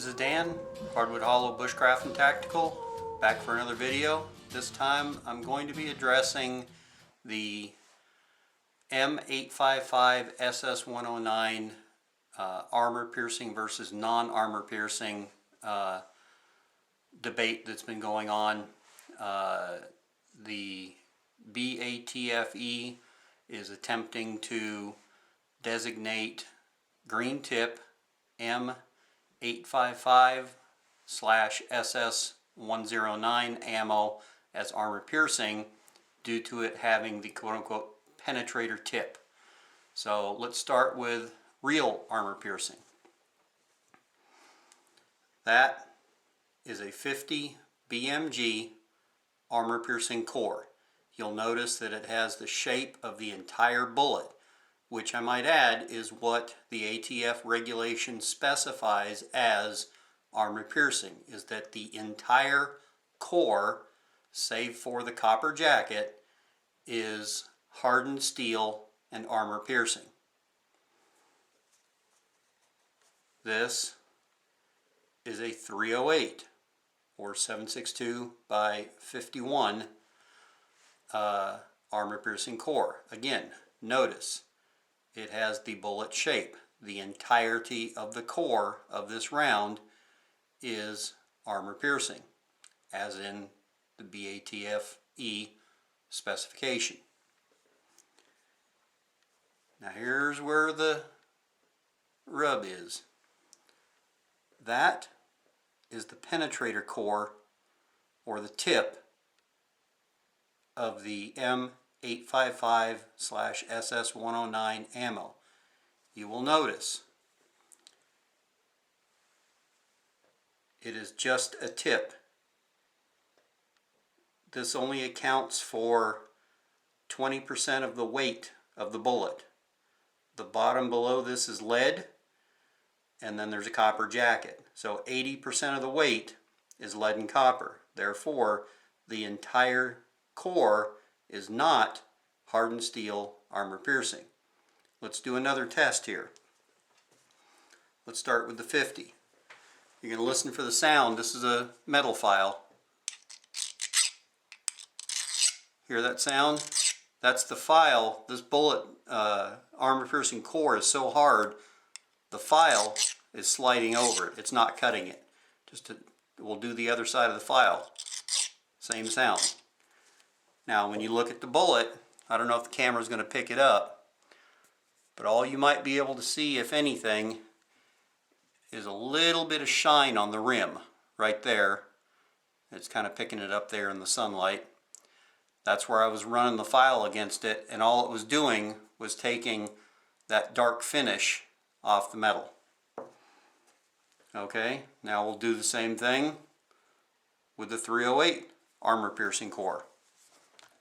This is Dan, Hardwood Hollow Bushcraft and Tactical, back for another video. This time I'm going to be addressing the M855 SS109 armor piercing versus non-armor piercing debate that's been going on. The BATFE is attempting to designate green tip M855/SS109 ammo as armor piercing due to it having the quote-unquote penetrator tip. So let's start with real armor piercing. That is a 50 BMG armor piercing core. You'll notice that it has the shape of the entire bullet, which I might add is what the ATF regulation specifies as armor piercing, is that the entire core, save for the copper jacket, is hardened steel and armor piercing. This is a 308 or 762 by 51 armor piercing core. Again, notice it has the bullet shape. The entirety of the core of this round is armor piercing, as in the BATFE specification. Now here's where the rub is. That is the penetrator core, or the tip, of the M855/SS109 ammo. You will notice it is just a tip. This only accounts for 20% of the weight of the bullet. The bottom below this is lead, and then there's a copper jacket. So 80% of the weight is lead and copper. Therefore, the entire core is not hardened steel armor piercing. Let's do another test here. Let's start with the 50. You're going to listen for the sound. This is a metal file. Hear that sound? That's the file. This bullet armor piercing core is so hard, the file is sliding over it. It's not cutting it. We'll do the other side of the file. Same sound. Now when you look at the bullet, I don't know if the camera is going to pick it up, but all you might be able to see, if anything, is a little bit of shine on the rim right there. It's kind of picking it up there in the sunlight. That's where I was running the file against it, and all it was doing was taking that dark finish off the metal. Okay, now we'll do the same thing with the 308 armor piercing core.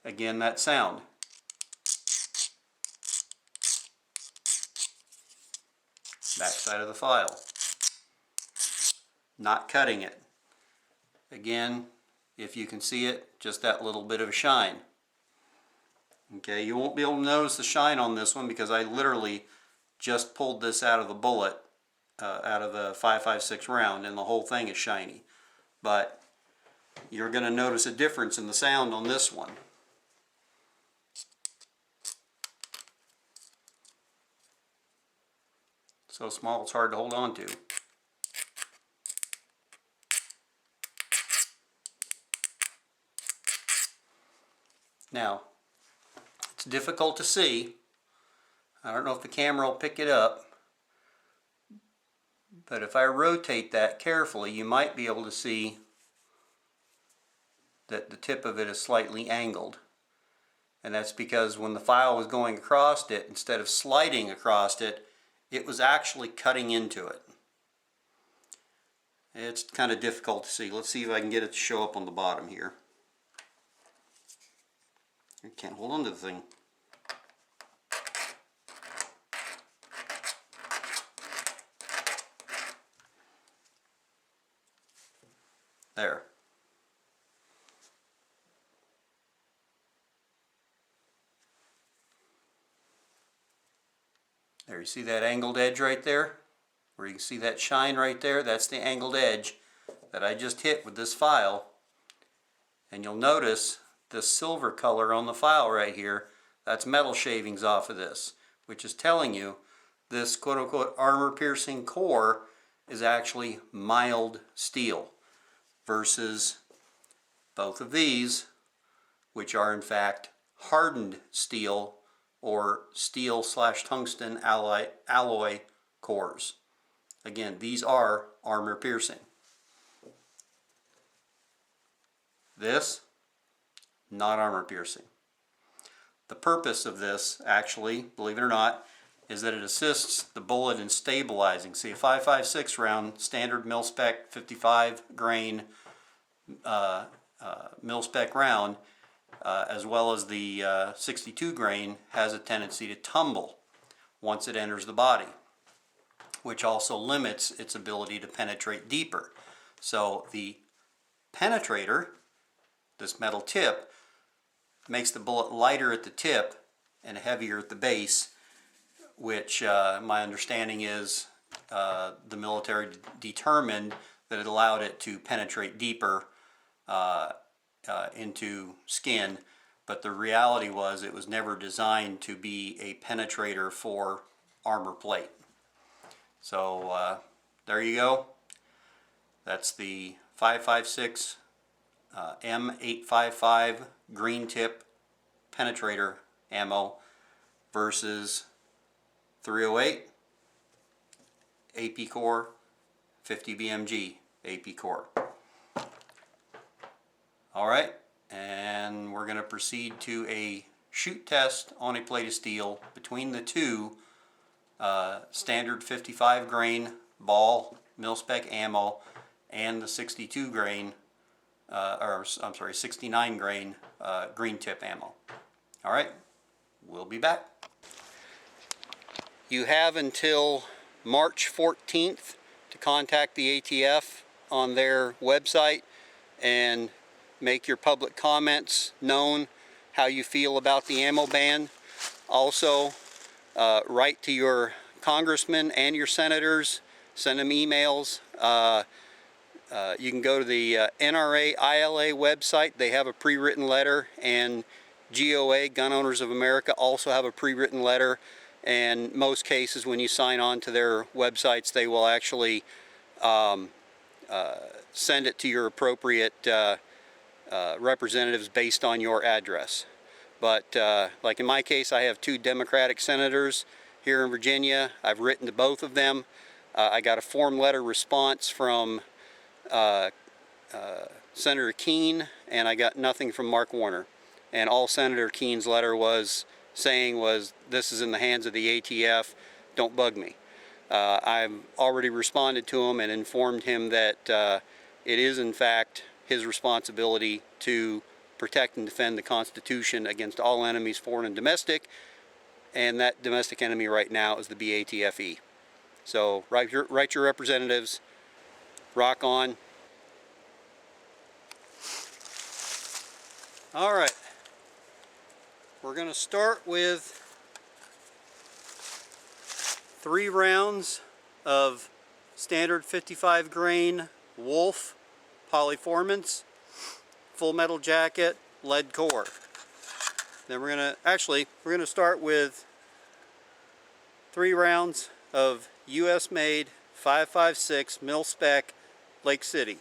Again, that sound. Back side of the file. Not cutting it. Again, if you can see it, just that little bit of a shine. Okay, you won't be able to notice the shine on this one because I literally just pulled this out of the bullet, out of the 5.56 round, and the whole thing is shiny. But you're going to notice a difference in the sound on this one. So small it's hard to hold on to. Now, it's difficult to see. I don't know if the camera will pick it up, but if I rotate that carefully, you might be able to see that the tip of it is slightly angled. And that's because when the file was going across it, instead of sliding across it, it was actually cutting into it. It's kind of difficult to see. Let's see if I can get it to show up on the bottom here. I can't hold on to the thing. There. There, you see that angled edge right there? where you can see that shine right there, that's the angled edge that I just hit with this file. And you'll notice the silver color on the file right here, that's metal shavings off of this, which is telling you this quote-unquote armor-piercing core is actually mild steel versus both of these, which are in fact hardened steel or steel/tungsten alloy cores. Again, these are armor-piercing. This, not armor-piercing. The purpose of this, actually, believe it or not, is that it assists the bullet in stabilizing. See, a 5.56 round, standard mil-spec 55 grain mil-spec round, as well as the 62 grain, has a tendency to tumble once it enters the body, which also limits its ability to penetrate deeper. So the penetrator, this metal tip, makes the bullet lighter at the tip and heavier at the base, which my understanding is the military determined that it allowed it to penetrate deeper into skin, but the reality was it was never designed to be a penetrator for armor plate. So there you go. That's the 5.56 M855 green tip penetrator ammo versus 308 AP core 50 BMG AP core. Alright, and we're going to proceed to a shoot test on a plate of steel between the two standard 55 grain ball mil-spec ammo and the 62 grain or I'm sorry, 69 grain green tip ammo. Alright, we'll be back. You have until March 14th to contact the ATF on their website and make your public comments known how you feel about the ammo ban. Also, write to your congressmen and your senators, send them emails. You can go to the NRA ILA website. They have a pre-written letter, and GOA, Gun Owners of America, also have a pre-written letter. And most cases, when you sign on to their websites, they will actually send it to your appropriate representatives based on your address. But like in my case, I have 2 Democratic senators here in Virginia. I've written to both of them. I got a form letter response from Senator Keene, and I got nothing from Mark Warner. And all Senator Keene's letter was saying was, this is in the hands of the ATF, don't bug me. I've already responded to him and informed him that it is in fact his responsibility to protect and defend the Constitution against all enemies, foreign and domestic, and that domestic enemy right now is the BATFE. So write your representatives, rock on. All right, we're going to start with 3 rounds of standard 55 grain Wolf polyformance, full metal jacket, lead core. Then we're going to start with 3 rounds of US made 5.56 mil-spec Lake City.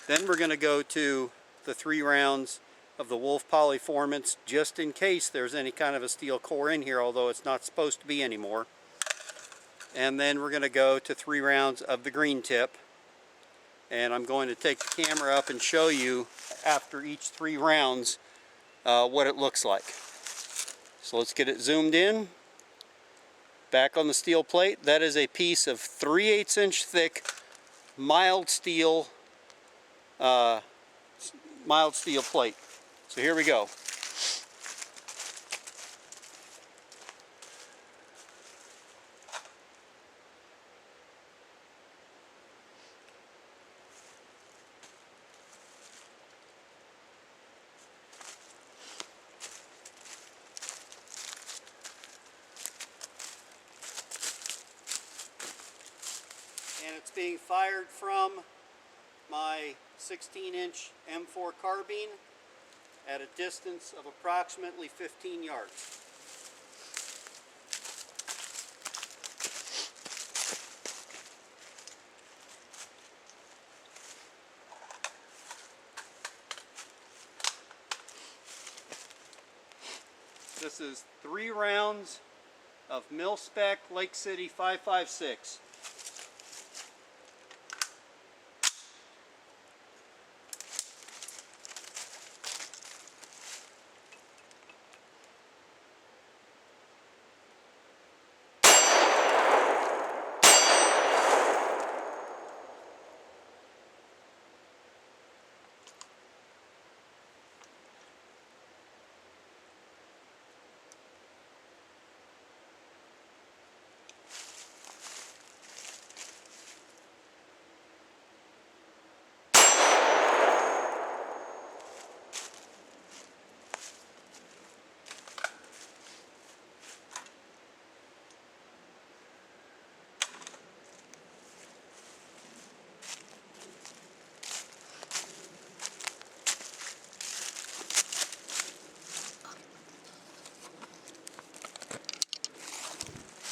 Then we're going to go to the 3 rounds of the Wolf polyformance, just in case there's any kind of a steel core in here, although it's not supposed to be anymore. And then we're going to go to 3 rounds of the green tip. And I'm going to take the camera up and show you after each 3 rounds what it looks like. So let's get it zoomed in. Back on the steel plate, that is a piece of 3/8 inch thick mild steel plate. So here we go. it's being fired from my 16-inch M4 carbine at a distance of approximately 15 yards. This is 3 rounds of mil-spec Lake City 5.56.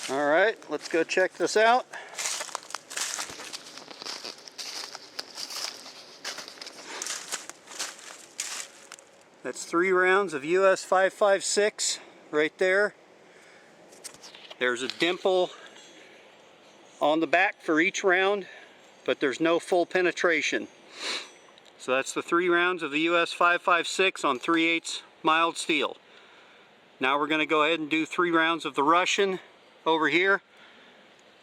All right, let's go check this out. That's 3 rounds of US 5.56 right there. There's a dimple on the back for each round, but there's no full penetration. So that's the 3 rounds of the US 5.56 on 3/8 mild steel. Now we're going to go ahead and do 3 rounds of the Russian over here.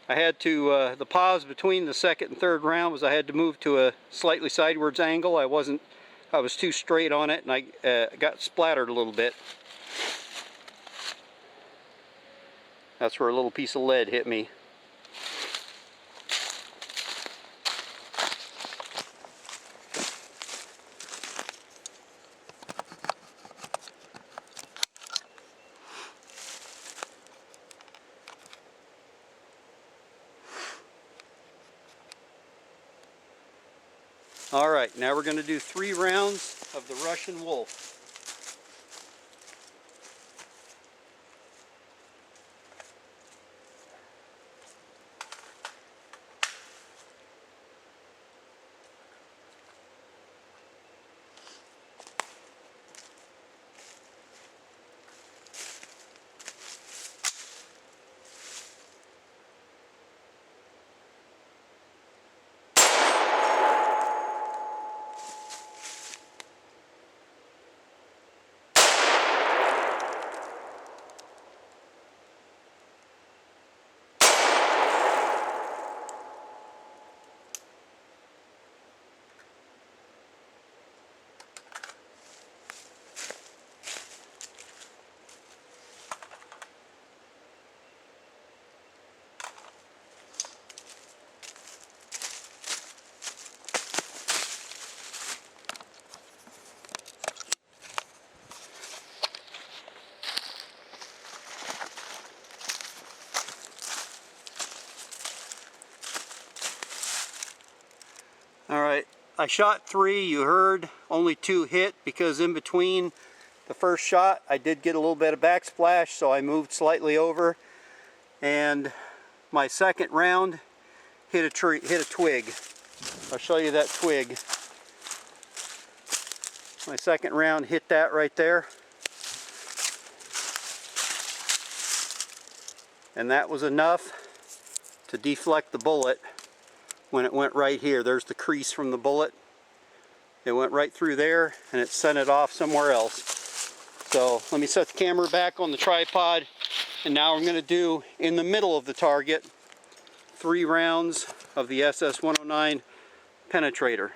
I had to, the pause between the second and third round was I had to move to a slightly sideways angle. I was too straight on it, and I got splattered a little bit. That's where a little piece of lead hit me. All right, now we're going to do 3 rounds of the Russian Wolf. Alright, I shot 3, you heard only 2 hit because in between the first shot I did get a little bit of backsplash, so I moved slightly over, and my second round hit a twig. I'll show you that twig. My second round hit that right there, and that was enough to deflect the bullet. When it went right here, there's the crease from the bullet. It went right through there and it sent it off somewhere else. So let me set the camera back on the tripod, and now I'm going to do, in the middle of the target, 3 rounds of the SS109 Penetrator.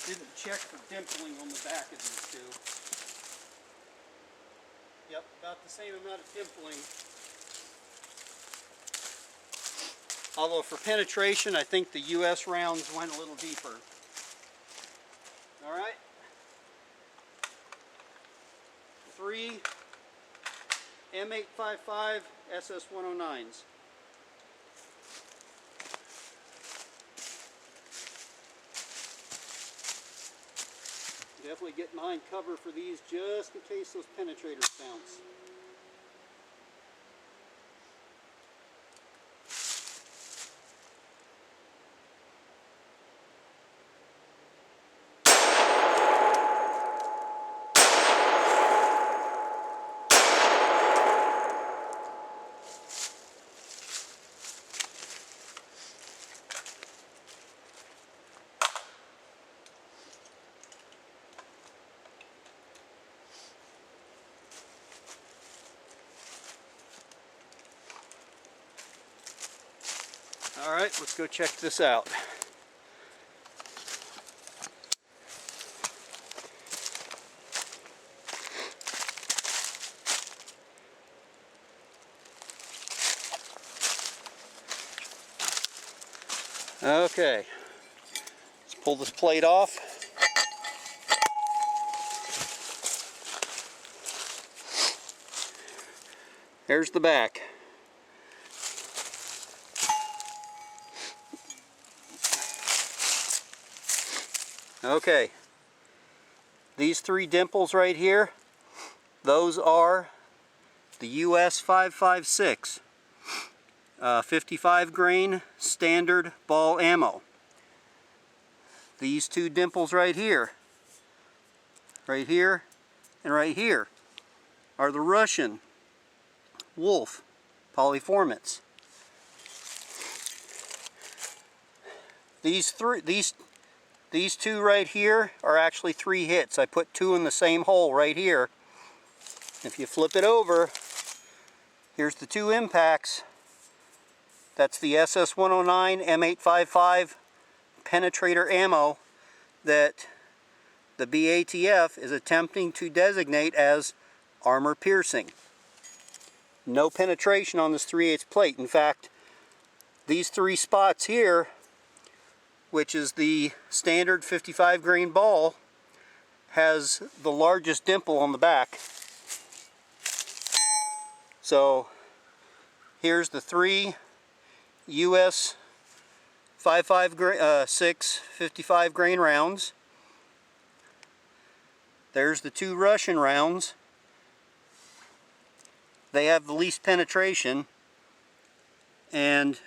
Didn't check for dimpling on the back of these two. Yep, about the same amount of dimpling Although for penetration, I think the US rounds went a little deeper. All right. 3 M855 SS109s. Definitely get behind cover for these just in case those penetrators bounce. All right, let's go check this out. Okay, let's pull this plate off. Here's the back. Okay, these 3 dimples right here, those are the US 556 55 grain standard ball ammo. These 2 dimples right here, and right here are the Russian Wolf polyformats. These 2 right here are actually 3 hits. I put 2 in the same hole right here. If you flip it over, here's the 2 impacts. That's the SS109 M855 Penetrator ammo that the BATF is attempting to designate as armor piercing. No penetration on this 3/8 plate. In fact, these 3 spots here, which is the standard 55 grain ball, has the largest dimple on the back. So here's the 3 US 6 55 grain rounds. There's the 2 Russian rounds. They have the least penetration. And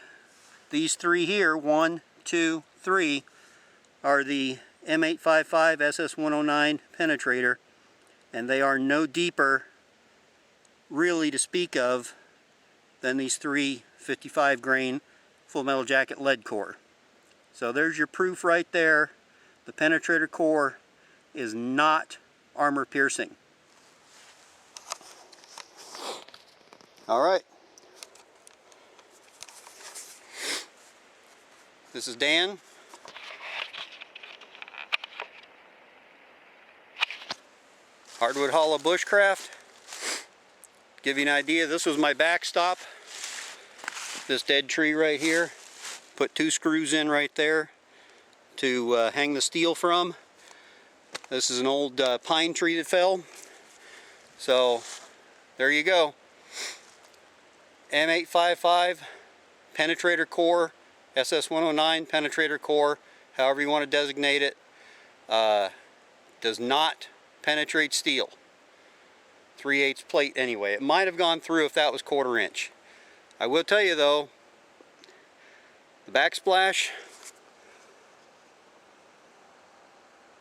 these 3 here, 1, 2, 3, are the M855 SS109 Penetrator, and they are no deeper really to speak of than these 3 55 grain full metal jacket lead core. So there's your proof right there. The penetrator core is not armor piercing. All right. This is Dan. Hardwood Hollow Bushcraft. Give you an idea, this was my backstop. This dead tree right here. Put 2 screws in right there to hang the steel from. This is an old pine tree that fell. So there you go. M855 Penetrator core, SS109 Penetrator core, however you want to designate it, does not penetrate steel. 3/8 plate anyway. It might have gone through if that was 1/4 inch. I will tell you though, the backsplash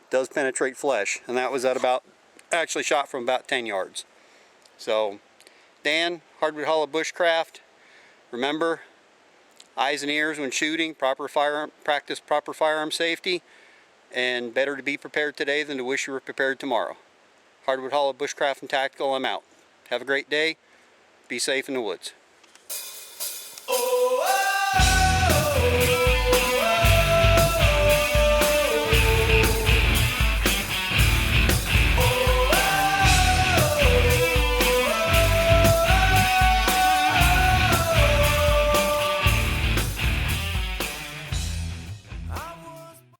does penetrate flesh, and that was at about, actually shot from about 10 yards. So, Dan, Hardwood Hollow Bushcraft, remember, eyes and ears when shooting, practice proper firearm safety, and better to be prepared today than to wish you were prepared tomorrow. Hardwood Hollow Bushcraft and Tactical, I'm out. Have a great day. Be safe in the woods.